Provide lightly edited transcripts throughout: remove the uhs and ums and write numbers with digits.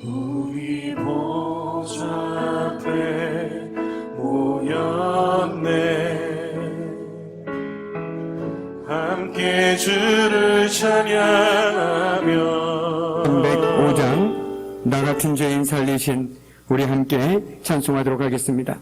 우리 보좌 앞에 모였네. 함께 주를 찬양하며 305장 나 같은 죄인 살리신 우리 함께 찬송하도록 하겠습니다.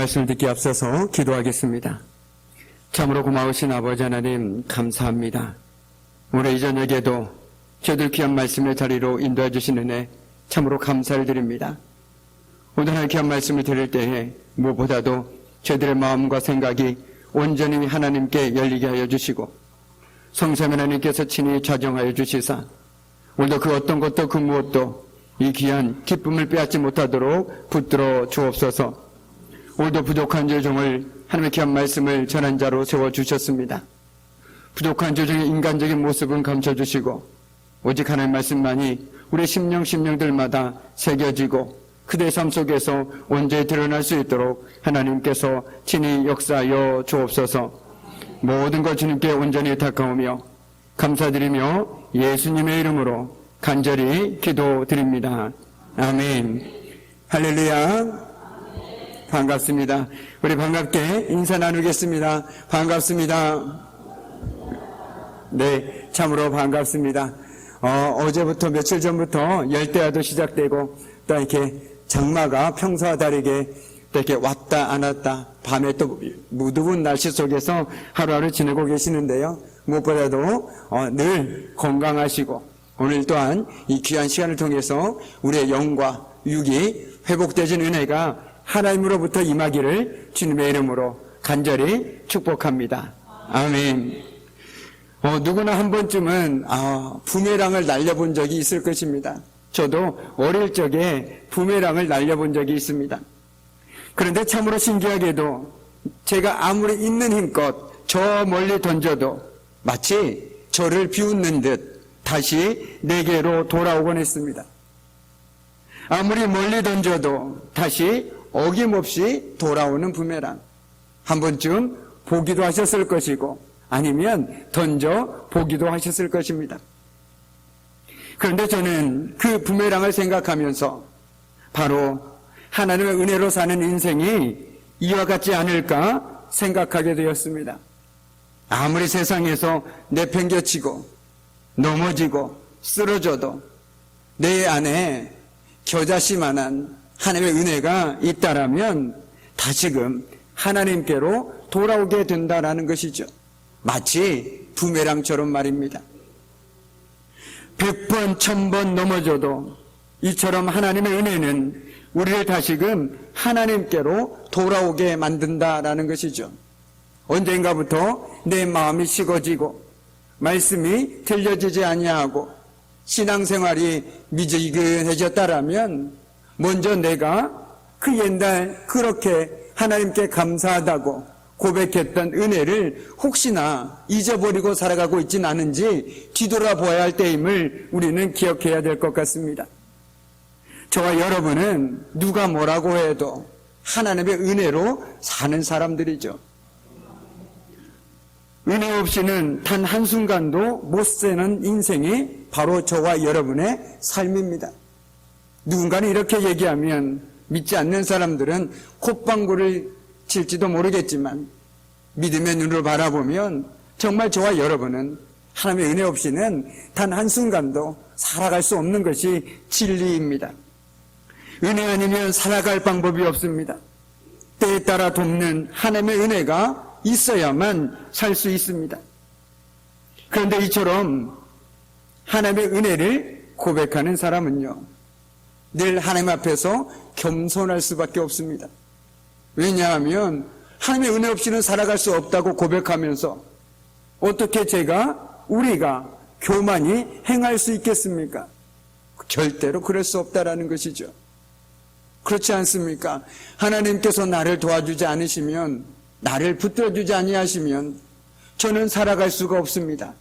말씀을 듣기 앞서서 기도하겠습니다. 참으로 고마우신 아버지 하나님 감사합니다. 오늘 이 저녁에도 저들 귀한 말씀의 자리로 인도해 주신 은혜 참으로 감사를 드립니다. 오늘 귀한 말씀을 들을 때에 무엇보다도 저들의 마음과 생각이 온전히 하나님께 열리게 하여 주시고 성삼위 하나님께서 친히 좌정하여 주시사 오늘도 그 어떤 것도 그 무엇도 이 귀한 기쁨을 빼앗지 못하도록 붙들어 주옵소서. 오늘도 부족한 조정을 하나님의 귀한 말씀을 전한 자로 세워주셨습니다. 부족한 조정의 인간적인 모습은 감춰주시고 오직 하나님의 말씀만이 우리 심령들마다 새겨지고 그대의 삶 속에서 온전히 드러날 수 있도록 하나님께서 친히 역사하여 주옵소서. 모든 것 주님께 온전히 탁하오며 감사드리며 예수님의 이름으로 간절히 기도드립니다. 아멘. 할렐루야. 반갑습니다. 우리 반갑게 인사 나누겠습니다. 반갑습니다. 네, 참으로 반갑습니다. 어제부터 며칠 전부터 열대야도 시작되고 또 이렇게 장마가 평소와 다르게 또 이렇게 왔다 안 왔다 밤에 또 무더운 날씨 속에서 하루하루 지내고 계시는데요. 무엇보다도 늘 건강하시고 오늘 또한 이 귀한 시간을 통해서 우리의 영과 육이 회복되신 은혜가 하나님으로부터 임하기를 주님의 이름으로 간절히 축복합니다. 아멘. 누구나 한 번쯤은 부메랑을 날려본 적이 있을 것입니다. 저도 어릴 적에 부메랑을 날려본 적이 있습니다. 그런데 참으로 신기하게도 제가 아무리 있는 힘껏 저 멀리 던져도 마치 저를 비웃는 듯 다시 내게로 돌아오곤 했습니다. 아무리 멀리 던져도 다시 어김없이 돌아오는 부메랑. 한 번쯤 보기도 하셨을 것이고 아니면 던져 보기도 하셨을 것입니다. 그런데 저는 그 부메랑을 생각하면서 바로 하나님의 은혜로 사는 인생이 이와 같지 않을까 생각하게 되었습니다. 아무리 세상에서 내팽겨치고 넘어지고 쓰러져도 내 안에 겨자씨만한 하나님의 은혜가 있다라면 다시금 하나님께로 돌아오게 된다라는 것이죠. 마치 부메랑처럼 말입니다. 100번, 1000번 넘어져도 이처럼 하나님의 은혜는 우리를 다시금 하나님께로 돌아오게 만든다라는 것이죠. 언젠가부터 내 마음이 식어지고 말씀이 들려지지 아니하고 신앙생활이 미지근해졌다라면 먼저 내가 그 옛날 그렇게 하나님께 감사하다고 고백했던 은혜를 혹시나 잊어버리고 살아가고 있지는 않은지 뒤돌아보아야 할 때임을 우리는 기억해야 될 것 같습니다. 저와 여러분은 누가 뭐라고 해도 하나님의 은혜로 사는 사람들이죠. 은혜 없이는 단 한순간도 못 사는 인생이 바로 저와 여러분의 삶입니다. 누군가는 이렇게 얘기하면 믿지 않는 사람들은 콧방구를 칠지도 모르겠지만 믿음의 눈으로 바라보면 정말 저와 여러분은 하나님의 은혜 없이는 단 한순간도 살아갈 수 없는 것이 진리입니다. 은혜 아니면 살아갈 방법이 없습니다. 때에 따라 돕는 하나님의 은혜가 있어야만 살 수 있습니다. 그런데 이처럼 하나님의 은혜를 고백하는 사람은요, 늘 하나님 앞에서 겸손할 수밖에 없습니다. 왜냐하면 하나님의 은혜 없이는 살아갈 수 없다고 고백하면서 어떻게 우리가 교만이 행할 수 있겠습니까? 절대로 그럴 수 없다라는 것이죠. 그렇지 않습니까? 하나님께서 나를 도와주지 않으시면, 나를 붙들어주지 아니하시면 저는 살아갈 수가 없습니다.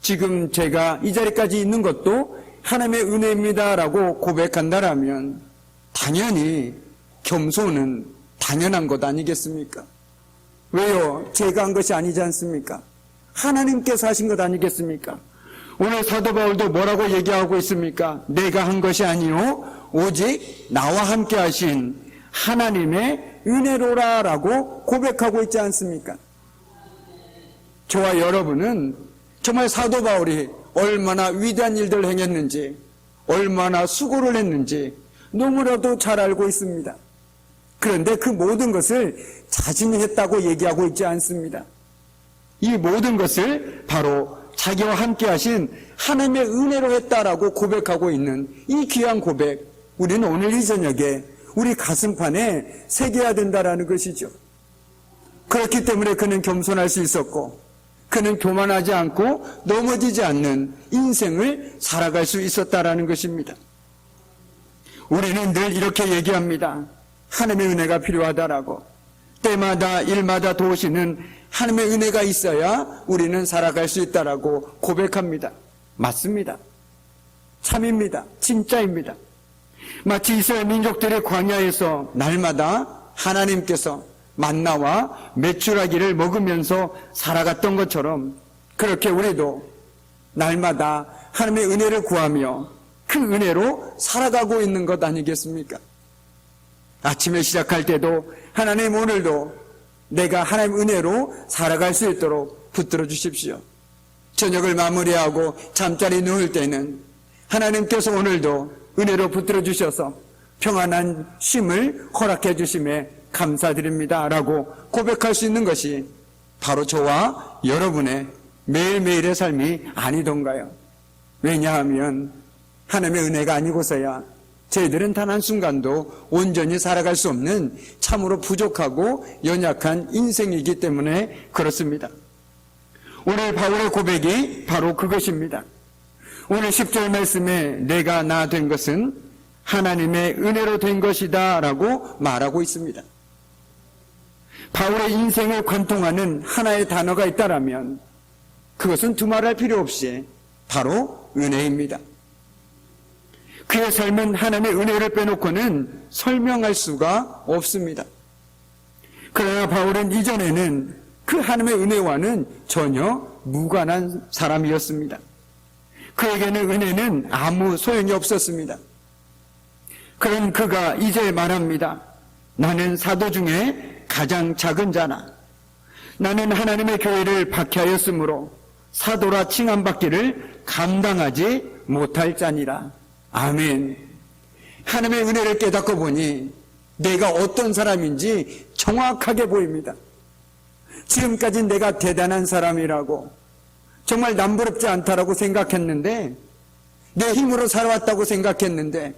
지금 제가 이 자리까지 있는 것도 하나님의 은혜입니다라고 고백한다라면 당연히 겸손은 당연한 것 아니겠습니까? 왜요? 제가 한 것이 아니지 않습니까? 하나님께서 하신 것 아니겠습니까? 오늘 사도 바울도 뭐라고 얘기하고 있습니까? 내가 한 것이 아니요 오직 나와 함께 하신 하나님의 은혜로라라고 고백하고 있지 않습니까? 저와 여러분은 정말 사도 바울이 얼마나 위대한 일들을 행했는지, 얼마나 수고를 했는지 너무나도 잘 알고 있습니다. 그런데 그 모든 것을 자신이 했다고 얘기하고 있지 않습니다. 이 모든 것을 바로 자기와 함께 하신 하나님의 은혜로 했다라고 고백하고 있는 이 귀한 고백, 우리는 오늘 이 저녁에 우리 가슴판에 새겨야 된다라는 것이죠. 그렇기 때문에 그는 겸손할 수 있었고, 그는 교만하지 않고 넘어지지 않는 인생을 살아갈 수 있었다라는 것입니다. 우리는 늘 이렇게 얘기합니다. 하나님의 은혜가 필요하다라고. 때마다 일마다 도우시는 하나님의 은혜가 있어야 우리는 살아갈 수 있다라고 고백합니다. 맞습니다. 참입니다. 진짜입니다. 마치 이스라엘 민족들의 광야에서 날마다 하나님께서 만나와 메추라기를 먹으면서 살아갔던 것처럼 그렇게 우리도 날마다 하나님의 은혜를 구하며 그 은혜로 살아가고 있는 것 아니겠습니까? 아침에 시작할 때도 하나님 오늘도 내가 하나님 은혜로 살아갈 수 있도록 붙들어 주십시오. 저녁을 마무리하고 잠자리 누울 때는 하나님께서 오늘도 은혜로 붙들어 주셔서 평안한 쉼을 허락해 주심에 감사드립니다 라고 고백할 수 있는 것이 바로 저와 여러분의 매일매일의 삶이 아니던가요? 왜냐하면 하나님의 은혜가 아니고서야 저희들은 단 한순간도 온전히 살아갈 수 없는 참으로 부족하고 연약한 인생이기 때문에 그렇습니다. 오늘 바울의 고백이 바로 그것입니다. 오늘 10절 말씀에 내가 나 된 것은 하나님의 은혜로 된 것이다 라고 말하고 있습니다. 바울의 인생을 관통하는 하나의 단어가 있다라면 그것은 두말할 필요 없이 바로 은혜입니다. 그의 삶은 하나님의 은혜를 빼놓고는 설명할 수가 없습니다. 그러나 바울은 이전에는 그 하나님의 은혜와는 전혀 무관한 사람이었습니다. 그에게는 은혜는 아무 소용이 없었습니다. 그런 그가 이제 말합니다. 나는 사도 중에 가장 작은 자나 나는 하나님의 교회를 박해하였으므로 사도라 칭함받기를 감당하지 못할 자니라. 아멘. 하나님의 은혜를 깨닫고 보니 내가 어떤 사람인지 정확하게 보입니다. 지금까지 내가 대단한 사람이라고 정말 남부럽지 않다라고 생각했는데 내 힘으로 살아왔다고 생각했는데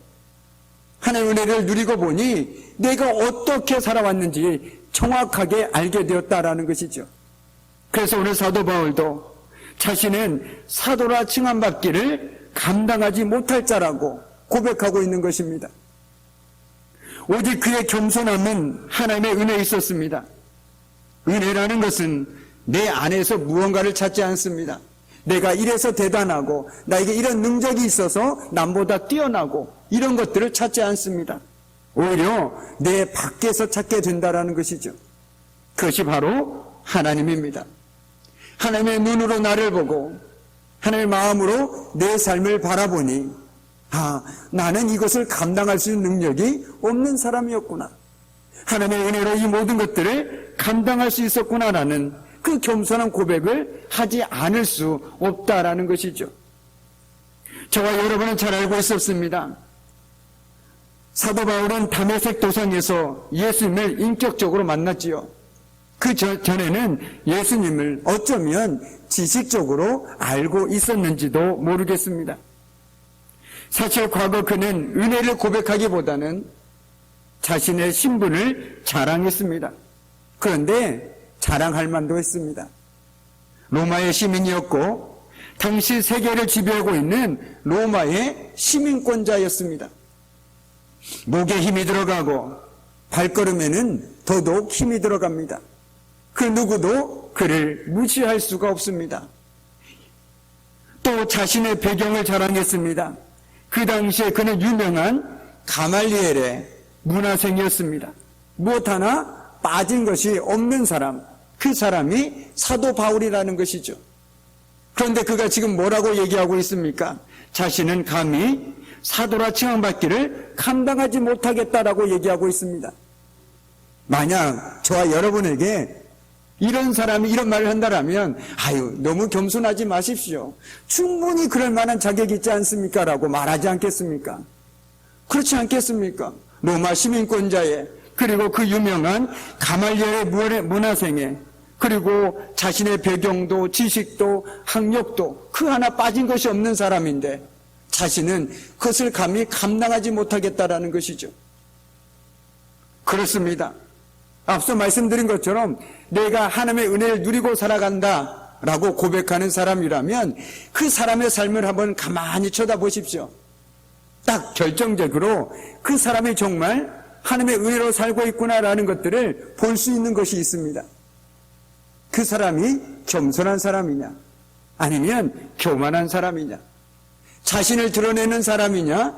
하나님의 은혜를 누리고 보니 내가 어떻게 살아왔는지 정확하게 알게 되었다라는 것이죠. 그래서 오늘 사도 바울도 자신은 사도라 칭함받기를 감당하지 못할 자라고 고백하고 있는 것입니다. 오직 그의 겸손함은 하나님의 은혜에 있었습니다. 은혜라는 것은 내 안에서 무언가를 찾지 않습니다. 내가 이래서 대단하고 나에게 이런 능력이 있어서 남보다 뛰어나고 이런 것들을 찾지 않습니다. 오히려 내 밖에서 찾게 된다라는 것이죠. 그것이 바로 하나님입니다. 하나님의 눈으로 나를 보고 하나님의 마음으로 내 삶을 바라보니 나는 이것을 감당할 수 있는 능력이 없는 사람이었구나. 하나님의 은혜로 이 모든 것들을 감당할 수 있었구나라는 그 겸손한 고백을 하지 않을 수 없다라는 것이죠. 저와 여러분은 잘 알고 있었습니다. 사도 바울은 다메섹 도상에서 예수님을 인격적으로 만났지요. 그 전에는 예수님을 어쩌면 지식적으로 알고 있었는지도 모르겠습니다. 사실 과거 그는 은혜를 고백하기보다는 자신의 신분을 자랑했습니다. 그런데 자랑할 만도 했습니다. 로마의 시민이었고 당시 세계를 지배하고 있는 로마의 시민권자였습니다. 목에 힘이 들어가고 발걸음에는 더더욱 힘이 들어갑니다. 그 누구도 그를 무시할 수가 없습니다. 또 자신의 배경을 자랑했습니다. 그 당시에 그는 유명한 가말리엘의 문화생이었습니다. 무엇 하나 빠진 것이 없는 사람, 그 사람이 사도 바울이라는 것이죠. 그런데 그가 지금 뭐라고 얘기하고 있습니까? 자신은 감히 사도라 칭함받기를 감당하지 못하겠다라고 얘기하고 있습니다. 만약 저와 여러분에게 이런 사람이 이런 말을 한다라면 너무 겸손하지 마십시오. 충분히 그럴 만한 자격이 있지 않습니까? 라고 말하지 않겠습니까? 그렇지 않겠습니까? 로마 시민권자의 그리고 그 유명한 가말리엘의 문화생에 그리고 자신의 배경도 지식도 학력도 그 하나 빠진 것이 없는 사람인데 자신은 그것을 감히 감당하지 못하겠다라는 것이죠. 그렇습니다. 앞서 말씀드린 것처럼 내가 하나님의 은혜를 누리고 살아간다라고 고백하는 사람이라면 그 사람의 삶을 한번 가만히 쳐다보십시오. 딱 결정적으로 그 사람이 정말 하나님의 은혜로 살고 있구나라는 것들을 볼 수 있는 것이 있습니다. 그 사람이 겸손한 사람이냐 아니면 교만한 사람이냐, 자신을 드러내는 사람이냐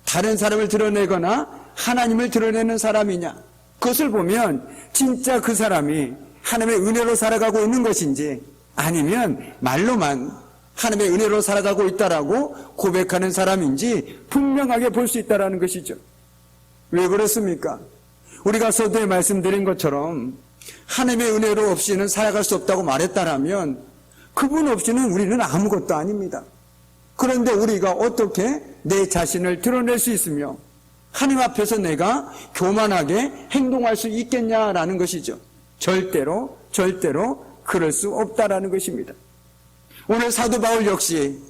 다른 사람을 드러내거나 하나님을 드러내는 사람이냐, 그것을 보면 진짜 그 사람이 하나님의 은혜로 살아가고 있는 것인지 아니면 말로만 하나님의 은혜로 살아가고 있다라고 고백하는 사람인지 분명하게 볼 수 있다는 것이죠. 왜 그렇습니까? 우리가 서두에 말씀드린 것처럼 하나님의 은혜로 없이는 살아갈 수 없다고 말했다라면 그분 없이는 우리는 아무것도 아닙니다. 그런데 우리가 어떻게 내 자신을 드러낼 수 있으며 하나님 앞에서 내가 교만하게 행동할 수 있겠냐라는 것이죠. 절대로 그럴 수 없다라는 것입니다. 오늘 사도 바울 역시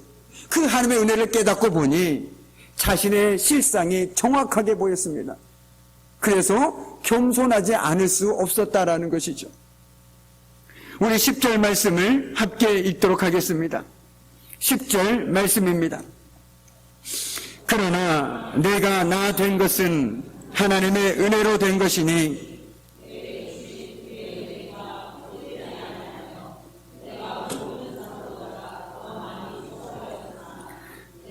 그 하나님의 은혜를 깨닫고 보니 자신의 실상이 정확하게 보였습니다. 그래서 겸손하지 않을 수 없었다라는 것이죠. 우리 10절 말씀을 함께 읽도록 하겠습니다. 10절 말씀입니다. 그러나 내가 나 된 것은 하나님의 은혜로 된 것이니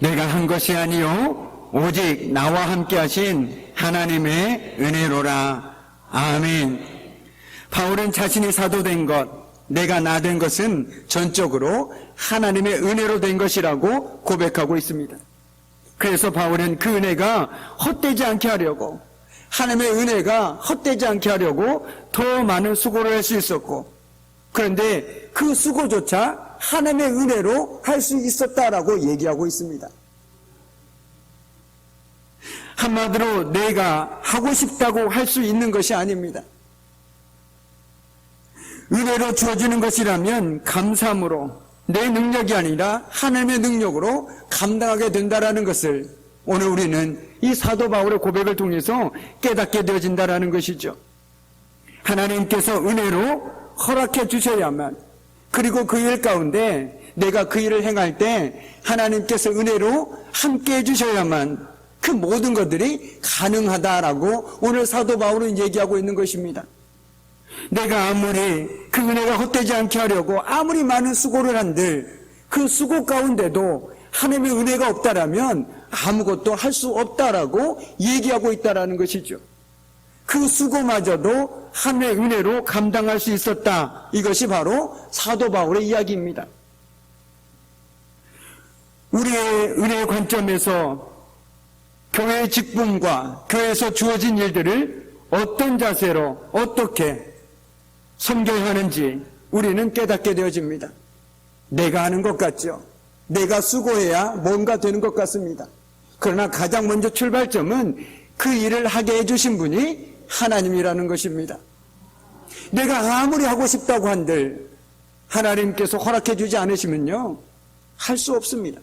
내가 한 것이 아니요 오직 나와 함께 하신 하나님의 은혜로라. 아멘. 바울은 자신이 사도된 것, 내가 나 된 것은 전적으로 하나님의 은혜로 된 것이라고 고백하고 있습니다. 그래서 바울은 그 은혜가 헛되지 않게 하려고, 하나님의 은혜가 헛되지 않게 하려고 더 많은 수고를 할 수 있었고, 그런데 그 수고조차 하나님의 은혜로 할 수 있었다라고 얘기하고 있습니다. 한마디로 내가 하고 싶다고 할 수 있는 것이 아닙니다. 은혜로 주어지는 것이라면 감사함으로 내 능력이 아니라 하나님의 능력으로 감당하게 된다라는 것을 오늘 우리는 이 사도 바울의 고백을 통해서 깨닫게 되어진다라는 것이죠. 하나님께서 은혜로 허락해 주셔야만, 그리고 그 일 가운데 내가 그 일을 행할 때 하나님께서 은혜로 함께 해주셔야만 그 모든 것들이 가능하다라고 오늘 사도 바울은 얘기하고 있는 것입니다. 내가 아무리 그 은혜가 헛되지 않게 하려고 아무리 많은 수고를 한들 그 수고 가운데도 하나님의 은혜가 없다라면 아무것도 할 수 없다라고 얘기하고 있다라는 것이죠. 그 수고마저도 하나님의 은혜로 감당할 수 있었다. 이것이 바로 사도 바울의 이야기입니다. 우리의 은혜의 관점에서 교회의 직분과 교회에서 주어진 일들을 어떤 자세로 어떻게 섬겨야 하는지 우리는 깨닫게 되어집니다. 내가 하는 것 같죠. 내가 수고해야 뭔가 되는 것 같습니다. 그러나 가장 먼저 출발점은 그 일을 하게 해주신 분이 하나님이라는 것입니다. 내가 아무리 하고 싶다고 한들 하나님께서 허락해 주지 않으시면요, 할 수 없습니다.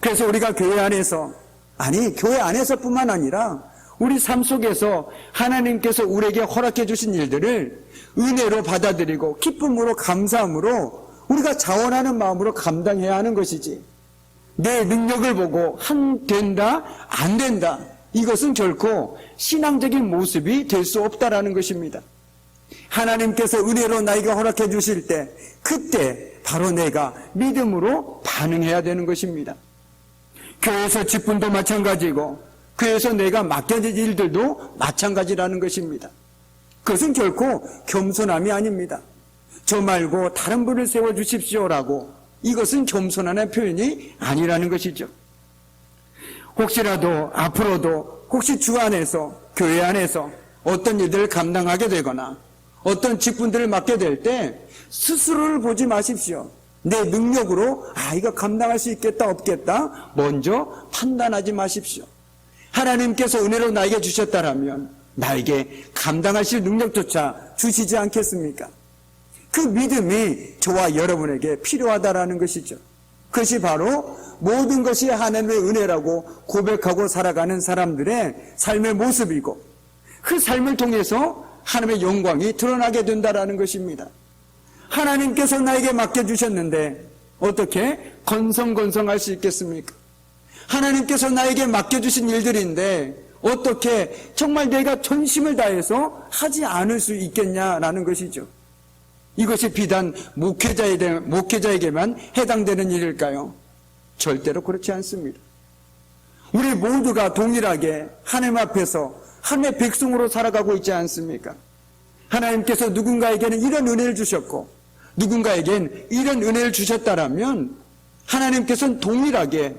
그래서 우리가 교회 안에서, 아니 교회 안에서뿐만 아니라 우리 삶 속에서 하나님께서 우리에게 허락해 주신 일들을 은혜로 받아들이고 기쁨으로 감사함으로 우리가 자원하는 마음으로 감당해야 하는 것이지, 내 능력을 보고 된다 안 된다, 이것은 결코 신앙적인 모습이 될 수 없다라는 것입니다. 하나님께서 은혜로 나에게 허락해 주실 때 그때 바로 내가 믿음으로 반응해야 되는 것입니다. 교회에서 직분도 마찬가지고 교회에서 내가 맡겨진 일들도 마찬가지라는 것입니다. 그것은 결코 겸손함이 아닙니다. 저 말고 다른 분을 세워주십시오라고, 이것은 겸손한 표현이 아니라는 것이죠. 혹시라도 앞으로도 혹시 주 안에서, 교회 안에서 어떤 일들을 감당하게 되거나 어떤 직분들을 맡게 될 때 스스로를 보지 마십시오. 내 능력으로 이거 감당할 수 있겠다 없겠다 먼저 판단하지 마십시오. 하나님께서 은혜로 나에게 주셨다라면 나에게 감당하실 능력조차 주시지 않겠습니까? 그 믿음이 저와 여러분에게 필요하다라는 것이죠. 그것이 바로 모든 것이 하나님의 은혜라고 고백하고 살아가는 사람들의 삶의 모습이고, 그 삶을 통해서 하나님의 영광이 드러나게 된다라는 것입니다. 하나님께서 나에게 맡겨주셨는데 어떻게 건성건성할 수 있겠습니까? 하나님께서 나에게 맡겨주신 일들인데 어떻게 정말 내가 전심을 다해서 하지 않을 수 있겠냐라는 것이죠. 이것이 비단 목회자에게만 해당되는 일일까요? 절대로 그렇지 않습니다. 우리 모두가 동일하게 하나님 앞에서 하나님의 백성으로 살아가고 있지 않습니까? 하나님께서 누군가에게는 이런 은혜를 주셨고 누군가에겐 이런 은혜를 주셨다라면 하나님께서는 동일하게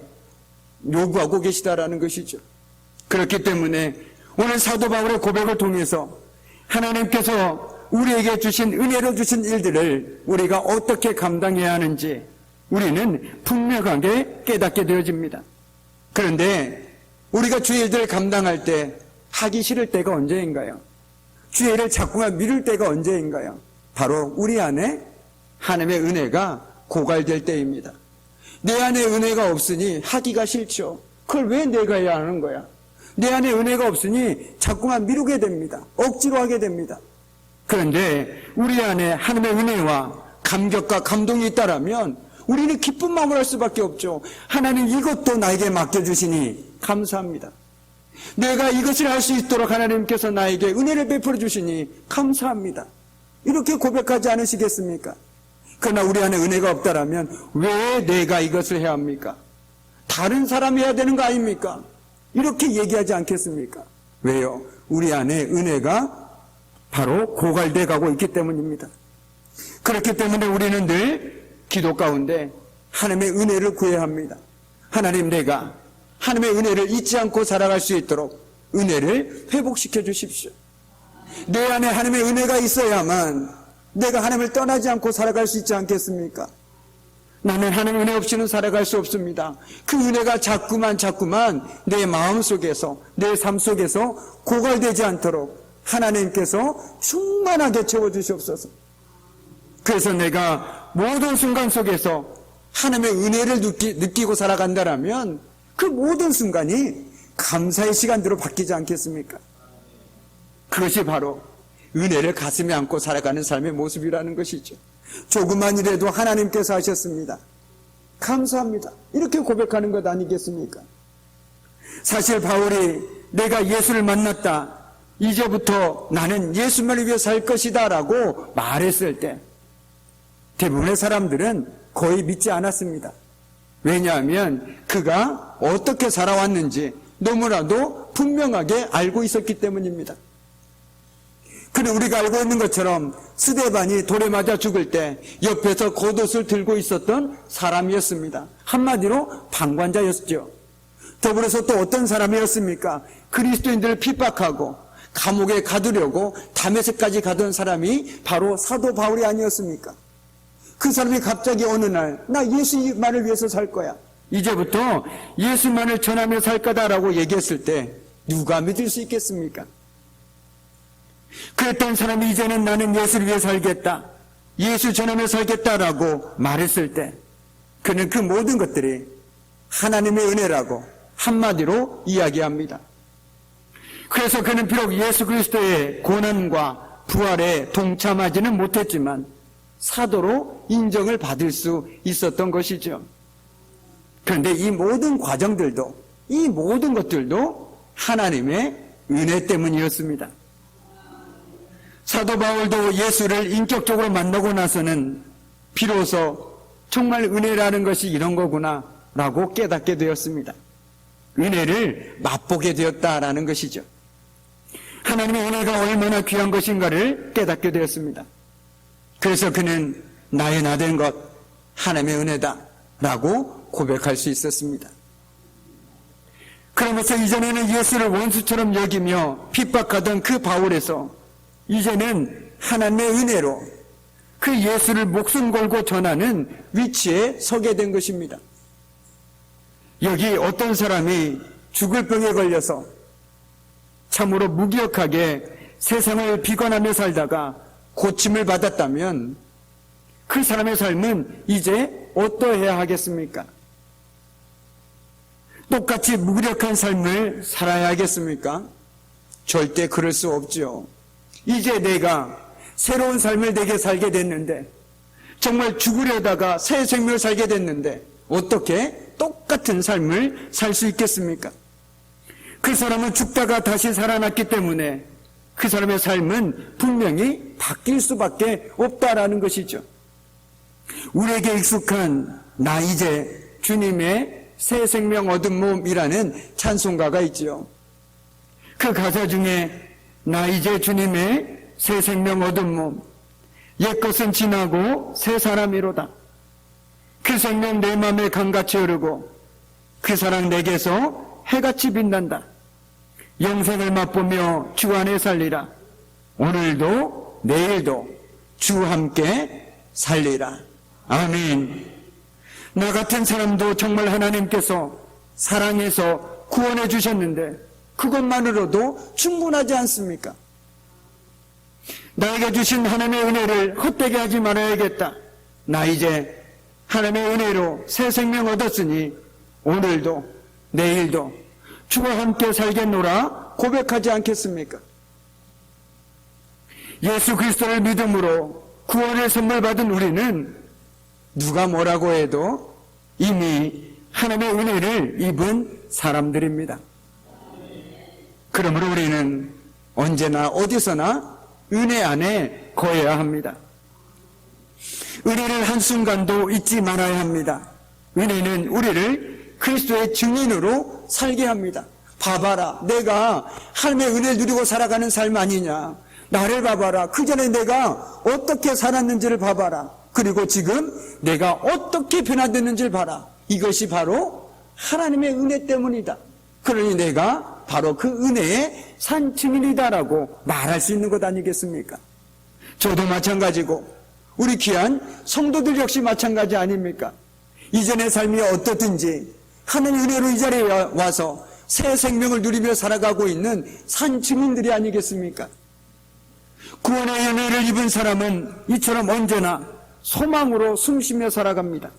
요구하고 계시다라는 것이죠. 그렇기 때문에 오늘 사도 바울의 고백을 통해서 하나님께서 우리에게 주신 은혜로 주신 일들을 우리가 어떻게 감당해야 하는지 우리는 분명하게 깨닫게 되어집니다. 그런데 우리가 주의 일들을 감당할 때 하기 싫을 때가 언제인가요? 주의 일을 자꾸만 미룰 때가 언제인가요? 바로 우리 안에 하나님의 은혜가 고갈될 때입니다. 내 안에 은혜가 없으니 하기가 싫죠. 그걸 왜 내가 해야 하는 거야? 내 안에 은혜가 없으니 자꾸만 미루게 됩니다. 억지로 하게 됩니다. 그런데 우리 안에 하나님의 은혜와 감격과 감동이 있다라면 우리는 기쁜 마음을 할 수밖에 없죠. 하나님 이것도 나에게 맡겨주시니 감사합니다. 내가 이것을 할 수 있도록 하나님께서 나에게 은혜를 베풀어 주시니 감사합니다. 이렇게 고백하지 않으시겠습니까? 그러나 우리 안에 은혜가 없다라면 왜 내가 이것을 해야 합니까? 다른 사람이 해야 되는 거 아닙니까? 이렇게 얘기하지 않겠습니까? 왜요? 우리 안에 은혜가 바로 고갈돼 가고 있기 때문입니다. 그렇기 때문에 우리는 늘 기도 가운데 하나님의 은혜를 구해야 합니다. 하나님, 내가 하나님의 은혜를 잊지 않고 살아갈 수 있도록 은혜를 회복시켜 주십시오. 내 안에 하나님의 은혜가 있어야만 내가 하나님을 떠나지 않고 살아갈 수 있지 않겠습니까? 나는 하나님 은혜 없이는 살아갈 수 없습니다. 그 은혜가 자꾸만 내 마음 속에서, 내 삶 속에서 고갈되지 않도록 하나님께서 충만하게 채워주시옵소서. 그래서 내가 모든 순간 속에서 하나님의 은혜를 느끼고 살아간다면 그 모든 순간이 감사의 시간대로 바뀌지 않겠습니까? 그것이 바로 은혜를 가슴에 안고 살아가는 삶의 모습이라는 것이죠. 조그만이라도 하나님께서 하셨습니다. 감사합니다. 이렇게 고백하는 것 아니겠습니까? 사실 바울이 내가 예수를 만났다, 이제부터 나는 예수만을 위해 살 것이다 라고 말했을 때 대부분의 사람들은 거의 믿지 않았습니다. 왜냐하면 그가 어떻게 살아왔는지 너무나도 분명하게 알고 있었기 때문입니다. 그는 우리가 알고 있는 것처럼 스데반이 돌에 맞아 죽을 때 옆에서 겉옷을 들고 있었던 사람이었습니다. 한마디로 방관자였죠. 더불어서 또 어떤 사람이었습니까? 그리스도인들을 핍박하고 감옥에 가두려고 다메섹까지 가던 사람이 바로 사도 바울이 아니었습니까? 그 사람이 갑자기 어느 날 나 예수만을 위해서 살 거야, 이제부터 예수만을 전하며 살 거다라고 얘기했을 때 누가 믿을 수 있겠습니까? 그랬던 사람이 이제는 나는 예수를 위해 살겠다, 예수 전하며 살겠다라고 말했을 때 그는 그 모든 것들이 하나님의 은혜라고 한마디로 이야기합니다. 그래서 그는 비록 예수 그리스도의 고난과 부활에 동참하지는 못했지만 사도로 인정을 받을 수 있었던 것이죠. 그런데 이 모든 과정들도, 이 모든 것들도 하나님의 은혜 때문이었습니다. 사도 바울도 예수를 인격적으로 만나고 나서는 비로소 정말 은혜라는 것이 이런 거구나 라고 깨닫게 되었습니다. 은혜를 맛보게 되었다라는 것이죠. 하나님의 은혜가 얼마나 귀한 것인가를 깨닫게 되었습니다. 그래서 그는 나의 나 된 것 하나님의 은혜다 라고 고백할 수 있었습니다. 그러면서 이전에는 예수를 원수처럼 여기며 핍박하던 그 바울에서 이제는 하나님의 은혜로 그 예수를 목숨 걸고 전하는 위치에 서게 된 것입니다. 여기 어떤 사람이 죽을 병에 걸려서 참으로 무기력하게 세상을 비관하며 살다가 고침을 받았다면 그 사람의 삶은 이제 어떠해야 하겠습니까? 똑같이 무기력한 삶을 살아야 하겠습니까? 절대 그럴 수 없죠. 이제 내가 새로운 삶을 내게 살게 됐는데, 정말 죽으려다가 새 생명을 살게 됐는데 어떻게 똑같은 삶을 살 수 있겠습니까? 그 사람은 죽다가 다시 살아났기 때문에 그 사람의 삶은 분명히 바뀔 수밖에 없다라는 것이죠. 우리에게 익숙한 나 이제 주님의 새 생명 얻은 몸이라는 찬송가가 있지요. 그 가사 중에 나 이제 주님의 새 생명 얻은 몸, 옛것은 지나고 새 사람이로다. 그 생명 내 맘에 강같이 흐르고 그 사랑 내게서 해같이 빛난다. 영생을 맛보며 주 안에 살리라. 오늘도 내일도 주 함께 살리라. 아멘. 나 같은 사람도 정말 하나님께서 사랑해서 구원해 주셨는데 그것만으로도 충분하지 않습니까? 나에게 주신 하나님의 은혜를 헛되게 하지 말아야겠다. 나 이제 하나님의 은혜로 새 생명 얻었으니 오늘도 내일도 주와 함께 살겠노라 고백하지 않겠습니까? 예수 그리스도를 믿음으로 구원을 선물 받은 우리는 누가 뭐라고 해도 이미 하나님의 은혜를 입은 사람들입니다. 그러므로 우리는 언제나 어디서나 은혜 안에 거해야 합니다. 은혜를 한순간도 잊지 말아야 합니다. 은혜는 우리를 그리스도의 증인으로 살게 합니다. 봐봐라, 내가 하나님의 은혜를 누리고 살아가는 삶 아니냐. 나를 봐봐라. 그전에 내가 어떻게 살았는지를 봐봐라. 그리고 지금 내가 어떻게 변화됐는지를 봐라. 이것이 바로 하나님의 은혜 때문이다. 그러니 내가 바로 그 은혜의 산 증인이다라고 말할 수 있는 것 아니겠습니까? 저도 마찬가지고 우리 귀한 성도들 역시 마찬가지 아닙니까? 이전의 삶이 어떻든지 하나님의 은혜로 이 자리에 와서 새 생명을 누리며 살아가고 있는 산 증인들이 아니겠습니까? 구원의 은혜를 입은 사람은 이처럼 언제나 소망으로 숨쉬며 살아갑니다.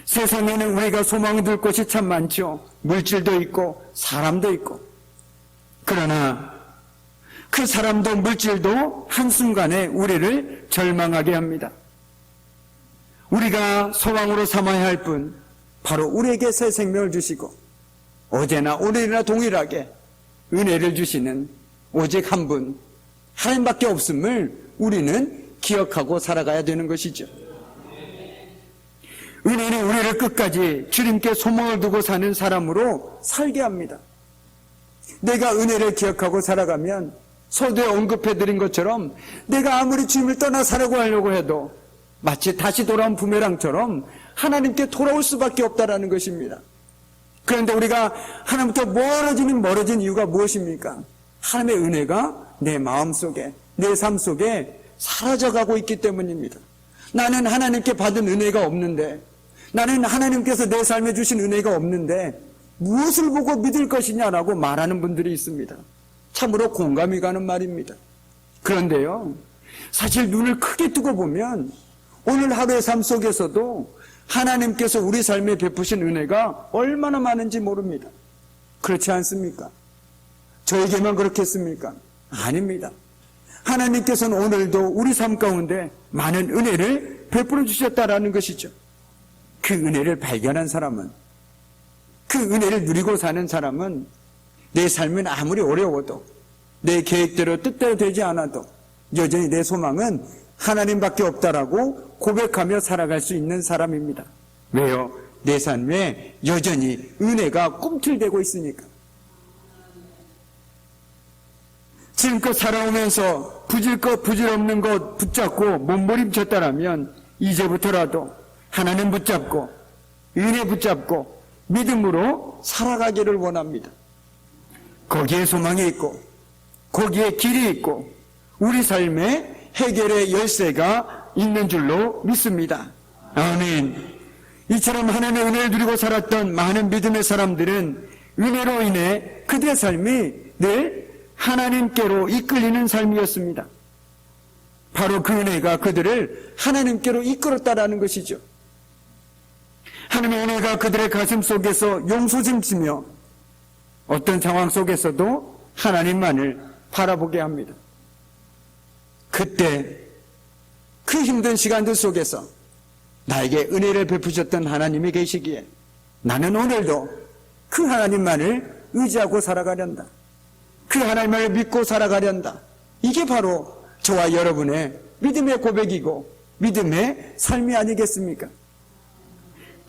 세상에는 우리가 소망을 곳이 참 많죠. 물질도 있고 사람도 있고. 그러나 그 사람도 물질도 한순간에 우리를 절망하게 합니다. 우리가 소망으로 삼아야 할 분, 바로 우리에게 새 생명을 주시고 어제나 오늘이나 동일하게 은혜를 주시는 오직 한 분, 하나님밖에 없음을 우리는 기억하고 살아가야 되는 것이죠. 은혜는 우리를 끝까지 주님께 소망을 두고 사는 사람으로 살게 합니다. 내가 은혜를 기억하고 살아가면 서두에 언급해드린 것처럼 내가 아무리 주님을 떠나 살아고 하려고 해도 마치 다시 돌아온 부메랑처럼 하나님께 돌아올 수밖에 없다라는 것입니다. 그런데 우리가 하나님부터 멀어진 이유가 무엇입니까? 하나님의 은혜가 내 마음속에, 내 삶 속에 사라져가고 있기 때문입니다. 나는 하나님께 받은 은혜가 없는데, 나는 하나님께서 내 삶에 주신 은혜가 없는데 무엇을 보고 믿을 것이냐라고 말하는 분들이 있습니다. 참으로 공감이 가는 말입니다. 그런데요, 사실 눈을 크게 뜨고 보면 오늘 하루의 삶 속에서도 하나님께서 우리 삶에 베푸신 은혜가 얼마나 많은지 모릅니다. 그렇지 않습니까? 저에게만 그렇겠습니까? 아닙니다. 하나님께서는 오늘도 우리 삶 가운데 많은 은혜를 베풀어 주셨다라는 것이죠. 그 은혜를 발견한 사람은, 그 은혜를 누리고 사는 사람은 내 삶은 아무리 어려워도, 내 계획대로 뜻대로 되지 않아도 여전히 내 소망은 하나님밖에 없다라고 고백하며 살아갈 수 있는 사람입니다. 왜요? 내 삶에 여전히 은혜가 꿈틀대고 있으니까. 지금껏 살아오면서 부질 것 부질없는 것 붙잡고 몸부림쳤다라면 이제부터라도 하나님 붙잡고 은혜 붙잡고 믿음으로 살아가기를 원합니다. 거기에 소망이 있고 거기에 길이 있고 우리 삶에 해결의 열쇠가 있는 줄로 믿습니다. 아멘. 이처럼 하나님의 은혜를 누리고 살았던 많은 믿음의 사람들은 은혜로 인해 그들의 삶이 늘 하나님께로 이끌리는 삶이었습니다. 바로 그 은혜가 그들을 하나님께로 이끌었다라는 것이죠. 하나님의 은혜가 그들의 가슴 속에서 용솟음치며 어떤 상황 속에서도 하나님만을 바라보게 합니다. 그때 그 힘든 시간들 속에서 나에게 은혜를 베푸셨던 하나님이 계시기에 나는 오늘도 그 하나님만을 의지하고 살아가련다. 그 하나님을 믿고 살아가련다. 이게 바로 저와 여러분의 믿음의 고백이고 믿음의 삶이 아니겠습니까?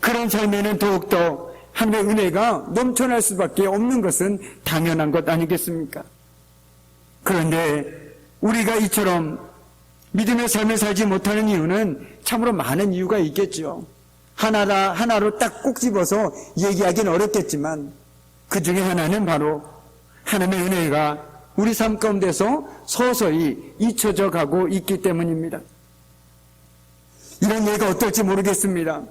그런 삶에는 더욱더 하나님의 은혜가 넘쳐날 수밖에 없는 것은 당연한 것 아니겠습니까? 그런데 우리가 이처럼 믿음의 삶을 살지 못하는 이유는 참으로 많은 이유가 있겠죠. 하나로 딱 꼭 집어서 얘기하기는 어렵겠지만 그 중에 하나는 바로 하나님의 은혜가 우리 삶 가운데서 서서히 잊혀져 가고 있기 때문입니다. 이런 얘기가 어떨지 모르겠습니다.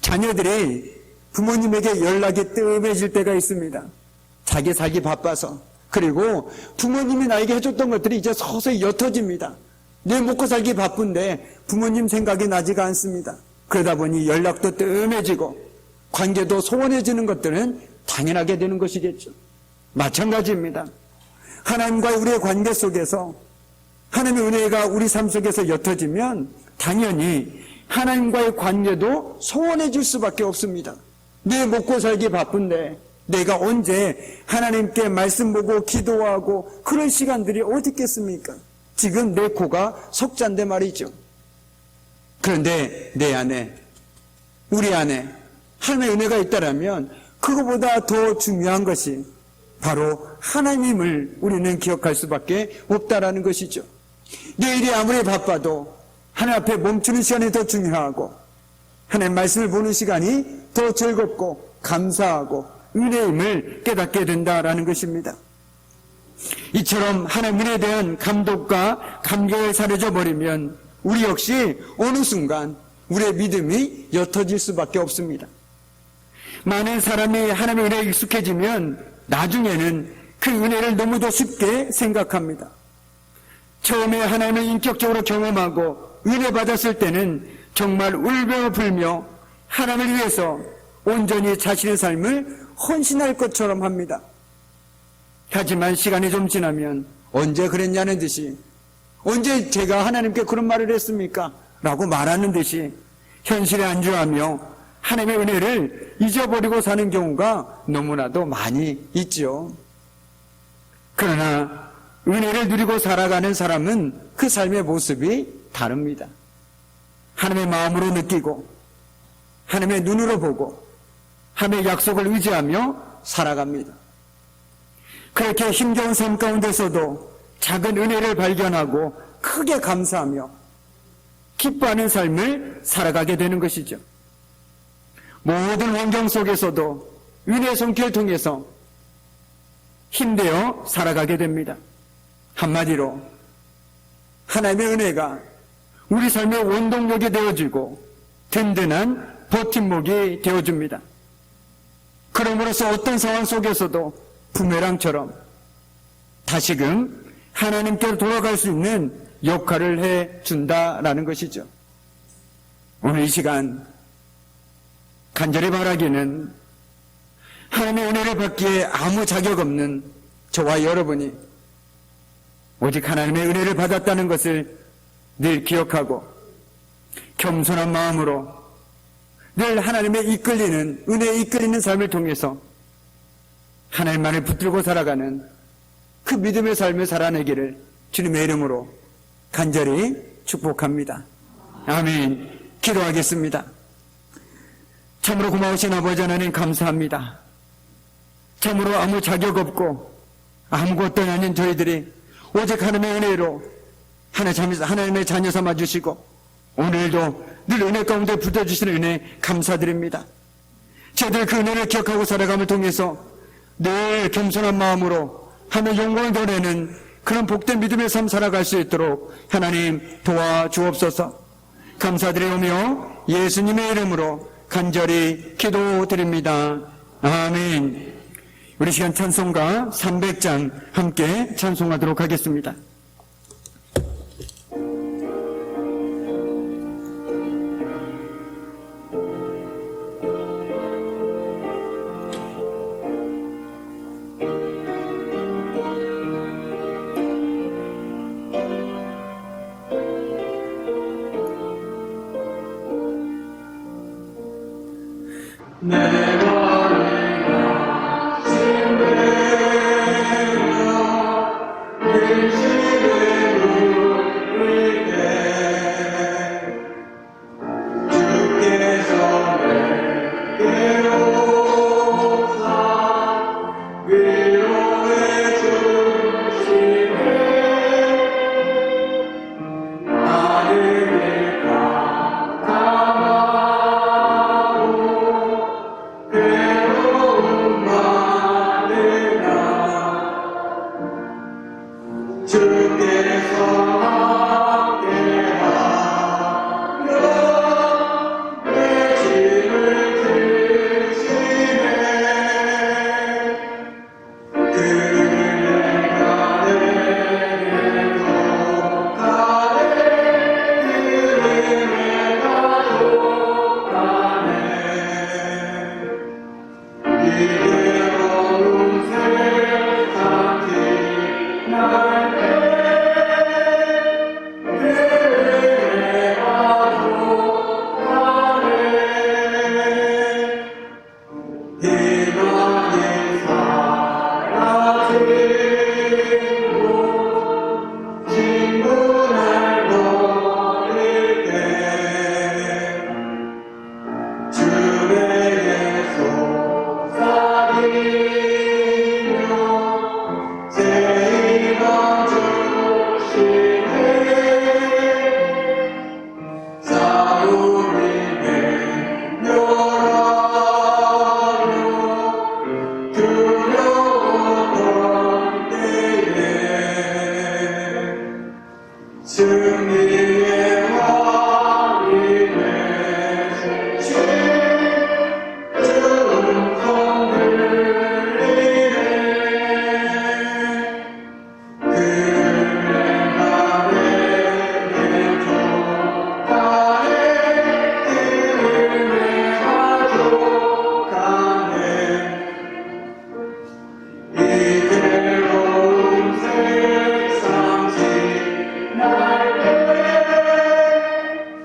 자녀들이 부모님에게 연락이 뜸해질 때가 있습니다. 자기 살기 바빠서. 그리고 부모님이 나에게 해줬던 것들이 이제 서서히 옅어집니다. 내 먹고 살기 바쁜데 부모님 생각이 나지가 않습니다. 그러다 보니 연락도 뜸해지고 관계도 소원해지는 것들은 당연하게 되는 것이겠죠. 마찬가지입니다. 하나님과의 우리의 관계 속에서 하나님의 은혜가 우리 삶 속에서 옅어지면 당연히 하나님과의 관계도 소원해질 수밖에 없습니다. 내 먹고 살기 바쁜데 내가 언제 하나님께 말씀 보고 기도하고 그런 시간들이 어디 있겠습니까? 지금 내 코가 석잔데 말이죠. 그런데 내 안에, 우리 안에 하나님의 은혜가 있다라면 그거보다 더 중요한 것이 바로 하나님을 우리는 기억할 수밖에 없다라는 것이죠. 내일이 아무리 바빠도 하나님 앞에 멈추는 시간이 더 중요하고 하나님 말씀을 보는 시간이 더 즐겁고 감사하고 은혜임을 깨닫게 된다라는 것입니다. 이처럼 하나님에 대한 감독과 감격을 사려져 버리면 우리 역시 어느 순간 우리의 믿음이 옅어질 수밖에 없습니다. 많은 사람이 하나님의 은혜에 익숙해지면 나중에는 그 은혜를 너무도 쉽게 생각합니다. 처음에 하나님을 인격적으로 경험하고 은혜 받았을 때는 정말 울며 불며 하나님을 위해서 온전히 자신의 삶을 헌신할 것처럼 합니다. 하지만 시간이 좀 지나면 언제 그랬냐는 듯이 언제 제가 하나님께 그런 말을 했습니까? 라고 말하는 듯이 현실에 안주하며 하나님의 은혜를 잊어버리고 사는 경우가 너무나도 많이 있죠. 그러나 은혜를 누리고 살아가는 사람은 그 삶의 모습이 다릅니다. 하나님의 마음으로 느끼고 하나님의 눈으로 보고 하나님의 약속을 의지하며 살아갑니다. 그렇게 힘겨운 삶 가운데서도 작은 은혜를 발견하고 크게 감사하며 기뻐하는 삶을 살아가게 되는 것이죠. 모든 환경 속에서도 은혜의 손길을 통해서 힘내어 살아가게 됩니다. 한마디로 하나님의 은혜가 우리 삶의 원동력이 되어주고 든든한 버팀목이 되어줍니다. 그럼으로써 어떤 상황 속에서도 부메랑처럼 다시금 하나님께로 돌아갈 수 있는 역할을 해준다라는 것이죠. 오늘 이 시간 간절히 바라기는 하나님의 은혜를 받기에 아무 자격 없는 저와 여러분이 오직 하나님의 은혜를 받았다는 것을 늘 기억하고 겸손한 마음으로 늘 하나님의 이끌리는 은혜에 이끌리는 삶을 통해서 하나님만을 붙들고 살아가는 그 믿음의 삶을 살아내기를 주님의 이름으로 간절히 축복합니다. 아멘. 기도하겠습니다. 참으로 고마우신 아버지 하나님 감사합니다. 참으로 아무 자격 없고 아무것도 아닌 저희들이 오직 하나님의 은혜로 하나님의 자녀 삼아주시고 오늘도 늘 은혜 가운데 붙어주시는 은혜 감사드립니다. 저희들 그 은혜를 기억하고 살아감을 통해서 늘 겸손한 마음으로 하나님의 영광을 드러내는 그런 복된 믿음의 삶 살아갈 수 있도록 하나님 도와주옵소서. 감사드리오며 예수님의 이름으로 간절히 기도드립니다. 아멘. 우리 시간 찬송가 300장 함께 찬송하도록 하겠습니다. 내가 힘들며 승리의 왕이네 주음성 들리네 그래 나에게 족하네 그래 가족하네 이대로운 세상 지날 때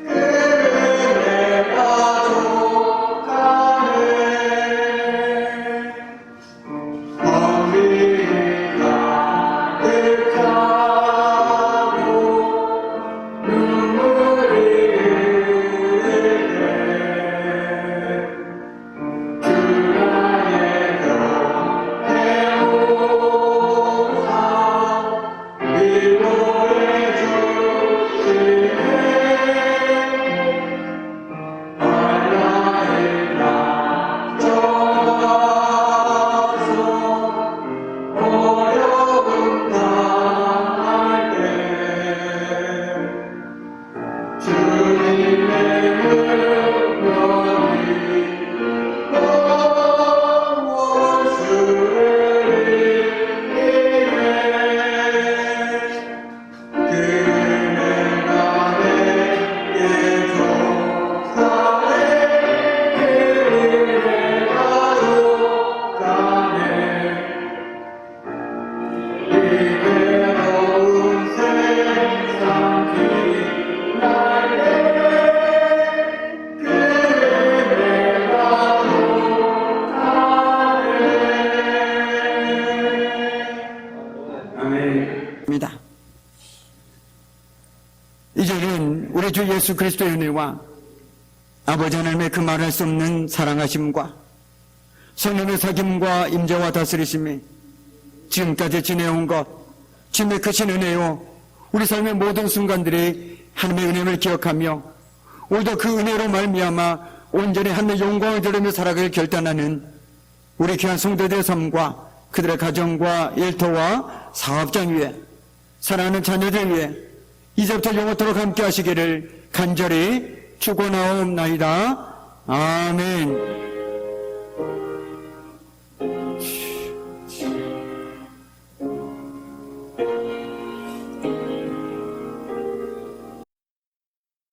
그래 가족하네 범인이 가득하고 눈물이 흐르네 주 나의 곁에 오사 위로해 주시네 알라의 낙점가서 어려움 당할 때 주님의 능력이 원수를 이기네 그네가 내게 족하네 그네 가족하네 이대로운 세상 지날 때 그네 가족하네 아멘. 입니다. 이제는 우리 주 예수 그리스도의 은혜와 아버지 하나님의 그 말할 수 없는 사랑하심과 성령의 사귐과 임재와 다스리심이 지금까지 지내온 것 주님의 크신 은혜요 우리 삶의 모든 순간들이 하나님의 은혜를 기억하며 오히려 그 은혜로 말미암아 온전히 하나님의 영광을 들으며 살아가길 결단하는 우리 귀한 성도들의 삶과 그들의 가정과 일터와 사업장 위에 사랑하는 자녀들 위해 이제부터 영원토록 함께 하시기를 간절히 축원하옵나이다. 아멘.